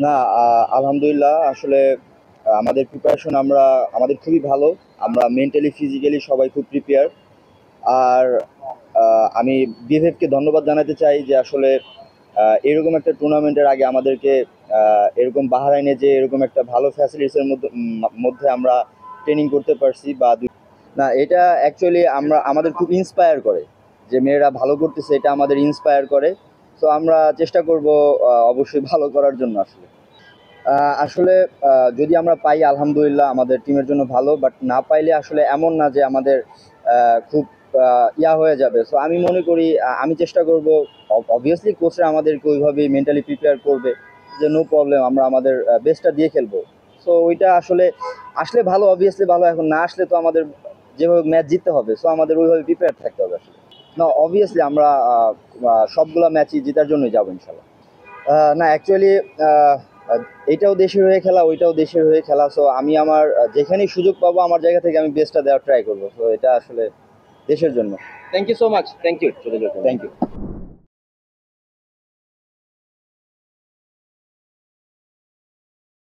না, আলহামদুলিল্লাহ আসলে আমাদের প্রিপারেশন আমাদের খুবই ভালো। আমরা মেন্টালি ফিজিক্যালি সবাই খুব প্রিপেয়ার। আর আমি বিহেভকে ধন্যবাদ জানাতে চাই যে আসলে এরকম একটা টুর্নামেন্টের আগে আমাদেরকে এরকম বাহরাইনে যে এরকম একটা ভালো ফ্যাসিলিটিসের মধ্যে আমরা ট্রেনিং করতে পারছি না, এটা অ্যাকচুয়ালি আমাদের খুব ইন্সপায়ার করে যে মেয়েরা ভালো করতেছে, এটা আমাদের ইন্সপায়ার করে। তো আমরা চেষ্টা করব অবশ্যই ভালো করার জন্য আসলে। আসলে যদি আমরা পাই আলহামদুলিল্লাহ আমাদের টিমের জন্য ভালো, বাট না পাইলে আসলে এমন না যে আমাদের খুব হয়ে যাবে। সো আমি মনে করি আমি চেষ্টা করব। অবভিয়াসলি কোচরা আমাদেরকে ওইভাবেই মেন্টালি প্রিপেয়ার করবে যে নো প্রবলেম, আমরা আমাদের বেস্টটা দিয়ে খেলবো। সো ওইটা আসলে আসলে ভালো, অবভিয়াসলি ভালো। এখন না আসলে তো আমাদের যেভাবে ম্যাচ জিততে হবে, সো আমাদের ওইভাবে প্রিপেয়ার থাকতে হবে আসলে। না, অবভিয়াসলি আমরা সবগুলা ম্যাচই জেতার জন্যই যাবো ইনশাল্লাহ। না, অ্যাকচুয়ালি এটাও দেশের হয়ে খেলা, ওইটাও দেশের হয়ে খেলা। সো আমি আমার যেখানেই সুযোগ পাবো আমার জায়গা থেকে আমি বেস্টটা দেওয়ার ট্রাই করবো। সো এটা আসলে দেশের জন্য। Thank you so much, thank you. Thank you.